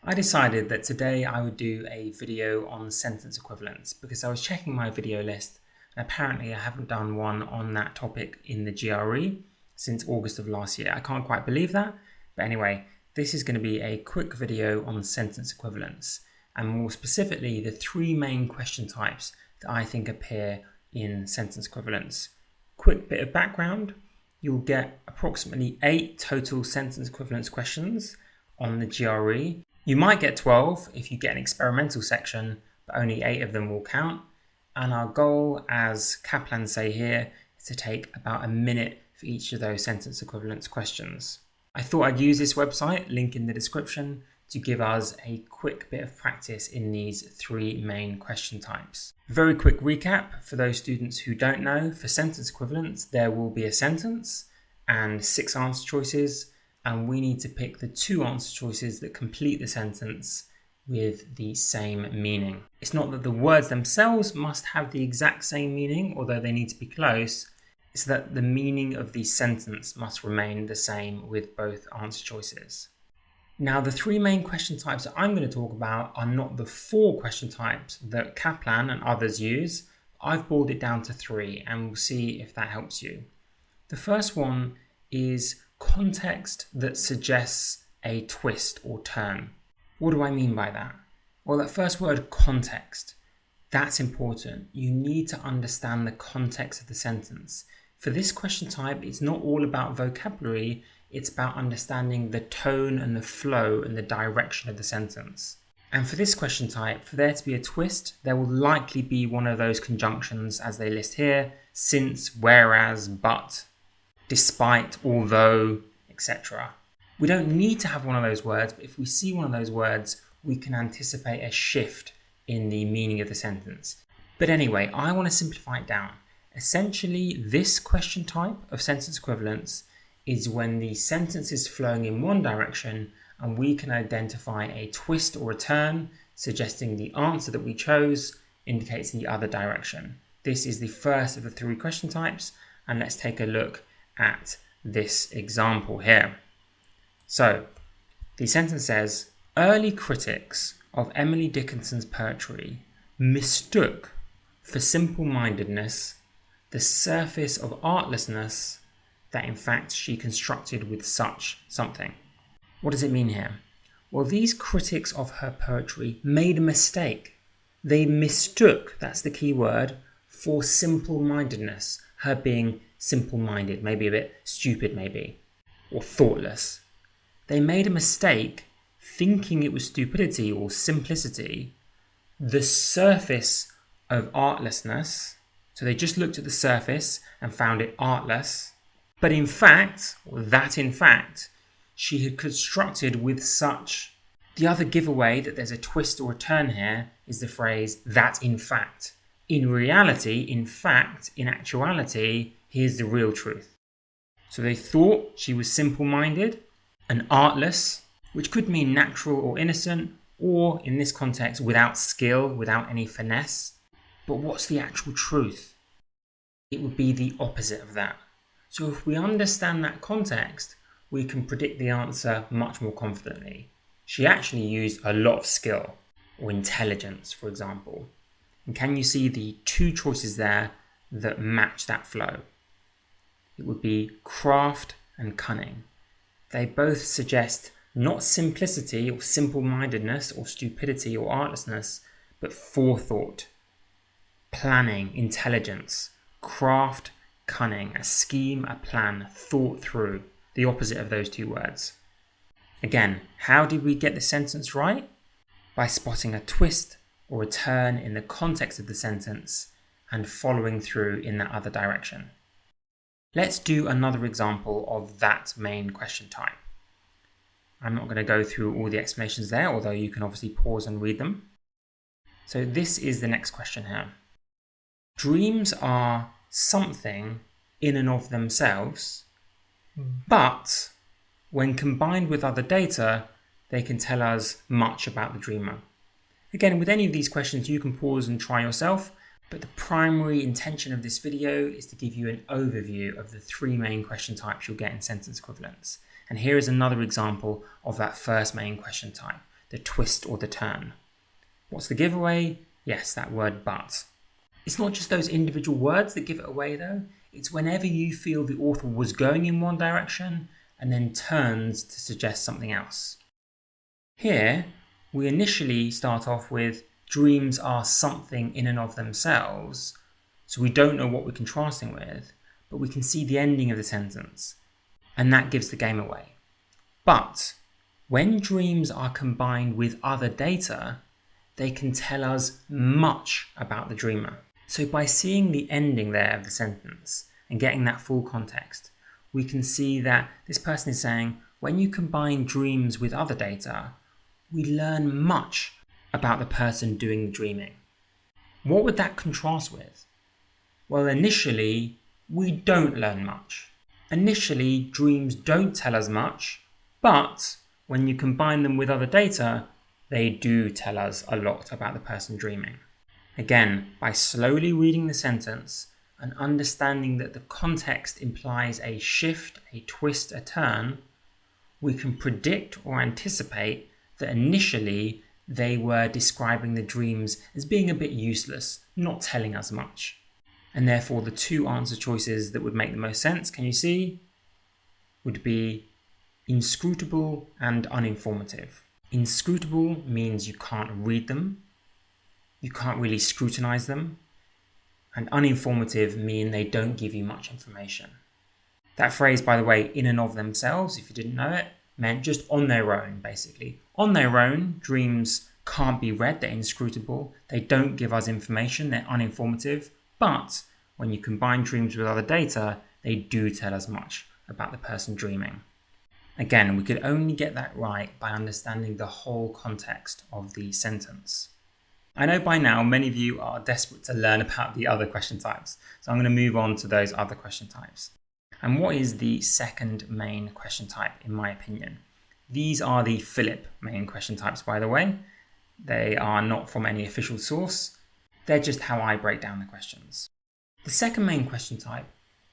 I decided that today I would do a video on sentence equivalence because I was checking my video list and apparently I haven't done one on that topic in the GRE since August of last year. I can't quite believe that, but anyway, this is going to be a quick video on sentence equivalence and more specifically the three main question types that I think appear in sentence equivalence. Quick bit of background, you'll get approximately 8 total sentence equivalence questions on the GRE. You might get 12 if you get an experimental section, but only 8 of them will count. And our goal, as Kaplan say here, is to take about a minute for each of those sentence equivalence questions. I thought I'd use this website, link in the description, to give us a quick bit of practice in these three main question types. Very quick recap for those students who don't know, for sentence equivalence, there will be a sentence and 6 answer choices, and we need to pick the 2 answer choices that complete the sentence with the same meaning. It's not that the words themselves must have the exact same meaning, although they need to be close. It's that the meaning of the sentence must remain the same with both answer choices. Now, the 3 main question types that I'm going to talk about are not the 4 question types that Kaplan and others use. I've boiled it down to 3, and we'll see if that helps you. The first one is context that suggests a twist or turn. What do I mean by that? Well, that first word, context, that's important. You need to understand the context of the sentence. For this question type, it's not all about vocabulary, it's about understanding the tone and the flow and the direction of the sentence. And for this question type, for there to be a twist, there will likely be one of those conjunctions as they list here: since, whereas, but, despite, although, etc. We don't need to have one of those words, but if we see one of those words, we can anticipate a shift in the meaning of the sentence. But anyway, I want to simplify it down. Essentially, this question type of sentence equivalence is when the sentence is flowing in one direction and we can identify a twist or a turn, suggesting the answer that we chose indicates the other direction. This is the first of the 3 question types, and let's take a look at this example here. So, the sentence says, early critics of Emily Dickinson's poetry mistook for simple-mindedness the surface of artlessness that in fact she constructed with such something. What does it mean here? Well, these critics of her poetry made a mistake. They mistook, that's the key word, for simple-mindedness, her being simple-minded, maybe a bit stupid maybe, or thoughtless. They made a mistake thinking it was stupidity or simplicity, the surface of artlessness. So they just looked at the surface and found it artless. But in fact, or that in fact, she had constructed with such. The other giveaway that there's a twist or a turn here is the phrase that in fact. In reality, in fact, in actuality, here's the real truth. So they thought she was simple-minded and artless, which could mean natural or innocent, or in this context, without skill, without any finesse. But what's the actual truth? It would be the opposite of that. So if we understand that context, we can predict the answer much more confidently. She actually used a lot of skill or intelligence, for example. And can you see the 2 choices there that match that flow? It would be craft and cunning. They both suggest not simplicity or simple-mindedness or stupidity or artlessness, but forethought, planning, intelligence, craft, cunning, a scheme, a plan, thought through, the opposite of those 2 words. Again, how did we get the sentence right? By spotting a twist or a turn in the context of the sentence and following through in that other direction. Let's do another example of that main question type. I'm not going to go through all the explanations there, although you can obviously pause and read them. So this is the next question here. Dreams are something in and of themselves, but when combined with other data, they can tell us much about the dreamer. Again, with any of these questions, you can pause and try yourself, but the primary intention of this video is to give you an overview of the 3 main question types you'll get in sentence equivalence. And here is another example of that first main question type. the twist or the turn. What's the giveaway? Yes, that word but. It's not just those individual words that give it away though. It's whenever you feel the author was going in one direction and then turns to suggest something else. Here, we initially start off with dreams are something in and of themselves, so we don't know what we're contrasting with, but we can see the ending of the sentence, and that gives the game away. But when dreams are combined with other data, they can tell us much about the dreamer. So by seeing the ending there of the sentence and getting that full context, we can see that this person is saying, when you combine dreams with other data, we learn much about the person doing the dreaming. What would that contrast with? Well, initially, we don't learn much. Initially, dreams don't tell us much, but when you combine them with other data, they do tell us a lot about the person dreaming. Again, by slowly reading the sentence and understanding that the context implies a shift, a twist, a turn, we can predict or anticipate that initially they were describing the dreams as being a bit useless, not telling us much. And therefore the two answer choices that would make the most sense, can you see, would be inscrutable and uninformative. Inscrutable means you can't read them, you can't really scrutinize them, and uninformative mean they don't give you much information. That phrase, by the way, in and of themselves, if you didn't know it, meant just on their own, basically. On their own, dreams can't be read, they're inscrutable, they don't give us information, they're uninformative, but when you combine dreams with other data, they do tell us much about the person dreaming. Again, we could only get that right by understanding the whole context of the sentence. I know by now many of you are desperate to learn about the other question types, so I'm going to move on to those other question types. And what is the second main question type, in my opinion? These are the Philip main question types, by the way. They are not from any official source. They're just how I break down the questions. The second main question type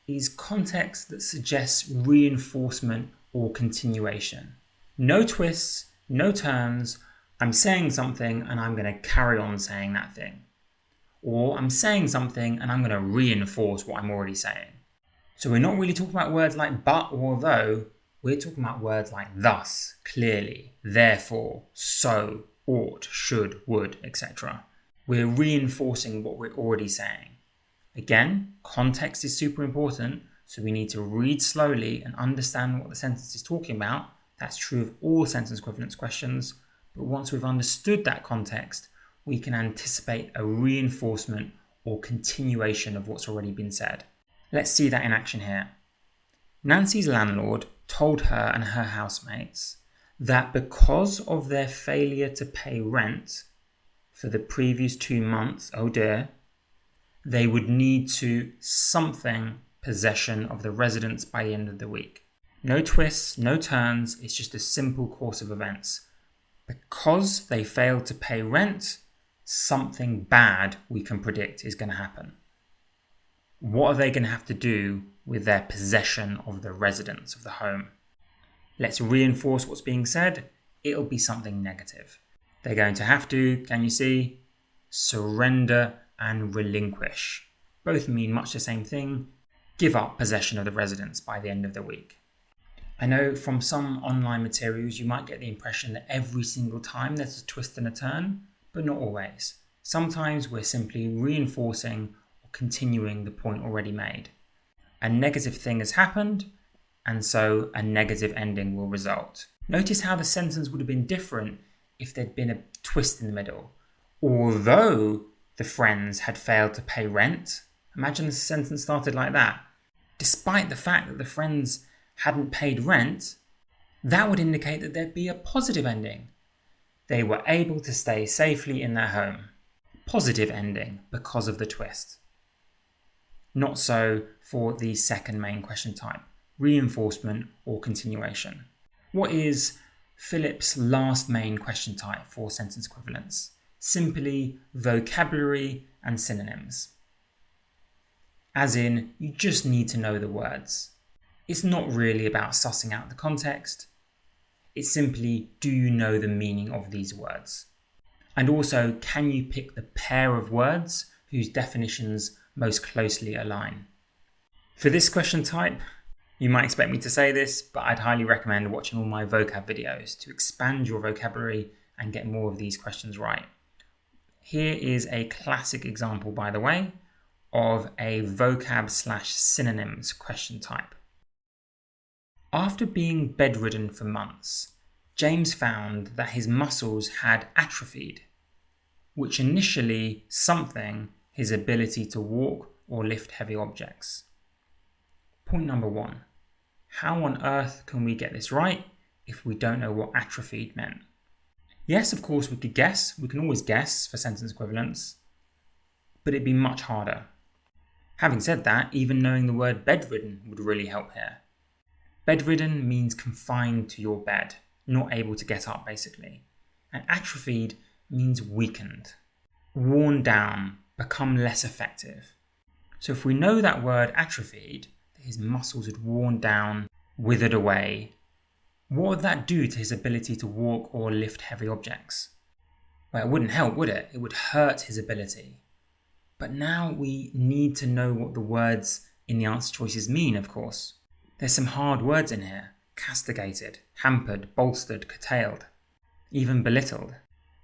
is context that suggests reinforcement or continuation. No twists, no turns. I'm saying something and I'm going to carry on saying that thing. Or I'm saying something and I'm going to reinforce what I'm already saying. So we're not really talking about words like but or though, we're talking about words like thus, clearly, therefore, so, ought, should, would, etc. We're reinforcing what we're already saying. Again, context is super important, so we need to read slowly and understand what the sentence is talking about. That's true of all sentence equivalence questions, but once we've understood that context, we can anticipate a reinforcement or continuation of what's already been said. Let's see that in action here. Nancy's landlord told her and her housemates that because of their failure to pay rent for the previous 2 months, oh dear, they would need to something possession of the residence by the end of the week. No twists, no turns, it's just a simple course of events. Because they failed to pay rent, something bad we can predict is going to happen. What are they going to have to do with their possession of the residence of the home? Let's reinforce what's being said. It'll be something negative. They're going to have to, can you see, surrender and relinquish. Both mean much the same thing. Give up possession of the residence by the end of the week. I know from some online materials you might get the impression that every single time there's a twist and a turn, but not always. Sometimes we're simply reinforcing or continuing the point already made. A negative thing has happened, and so a negative ending will result. Notice how the sentence would have been different if there'd been a twist in the middle. Although the friends had failed to pay rent, imagine the sentence started like that. Despite the fact that the friends hadn't paid rent, that would indicate that there'd be a positive ending. They were able to stay safely in their home. Positive ending because of the twist. Not so for the second main question type, reinforcement or continuation. What is Philip's last main question type for sentence equivalence? Simply vocabulary and synonyms. As in, you just need to know the words. It's not really about sussing out the context. It's simply, do you know the meaning of these words? And also, can you pick the pair of words whose definitions most closely align? For this question type, you might expect me to say this, but I'd highly recommend watching all my vocab videos to expand your vocabulary and get more of these questions right. Here is a classic example, by the way, of a vocab/synonyms question type. After being bedridden for months, James found that his muscles had atrophied, which initially something his ability to walk or lift heavy objects. Point number 1. How on earth can we get this right if we don't know what atrophied meant? Yes, of course, we could guess. We can always guess for sentence equivalence, but it'd be much harder. Having said that, even knowing the word bedridden would really help here. Bedridden means confined to your bed, not able to get up, basically. And atrophied means weakened, worn down, become less effective. So if we know that word atrophied, that his muscles had worn down, withered away, what would that do to his ability to walk or lift heavy objects? Well, it wouldn't help, would it? It would hurt his ability. But now we need to know what the words in the answer choices mean, of course. There's some hard words in here. Castigated, hampered, bolstered, curtailed, even belittled.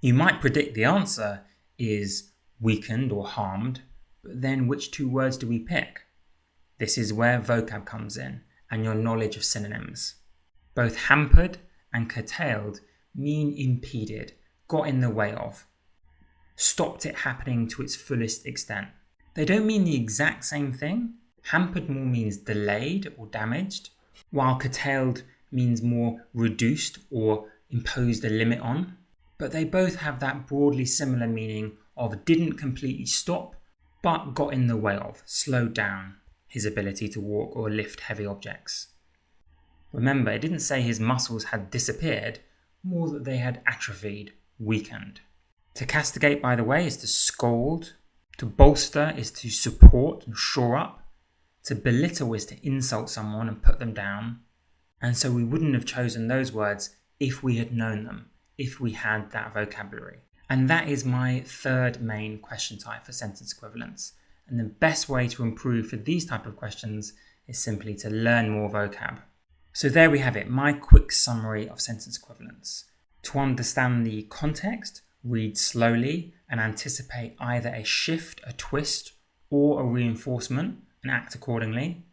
You might predict the answer is weakened or harmed, but then which two words do we pick? This is where vocab comes in and your knowledge of synonyms. Both hampered and curtailed mean impeded, got in the way of, stopped it happening to its fullest extent. They don't mean the exact same thing. Hampered more means delayed or damaged, while curtailed means more reduced or imposed a limit on. But they both have that broadly similar meaning of didn't completely stop, but got in the way of, slowed down his ability to walk or lift heavy objects. Remember, it didn't say his muscles had disappeared, more that they had atrophied, weakened. To castigate, by the way, is to scold. To bolster is to support and shore up. To belittle is to insult someone and put them down. And so we wouldn't have chosen those words if we had known them, if we had that vocabulary. And that is my third main question type for sentence equivalence. And the best way to improve for these type of questions is simply to learn more vocab. So there we have it, my quick summary of sentence equivalence. To understand the context, read slowly and anticipate either a shift, a twist, or a reinforcement and act accordingly.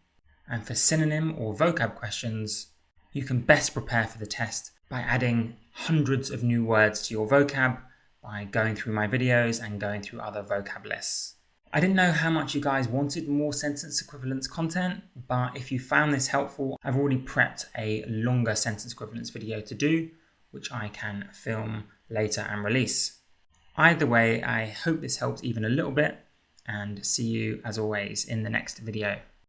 And for synonym or vocab questions, you can best prepare for the test by adding hundreds of new words to your vocab by going through my videos and going through other vocab lists. I didn't know how much you guys wanted more sentence equivalence content, but if you found this helpful, I've already prepped a longer sentence equivalence video to do, which I can film later and release. Either way, I hope this helped even a little bit, and see you as always in the next video.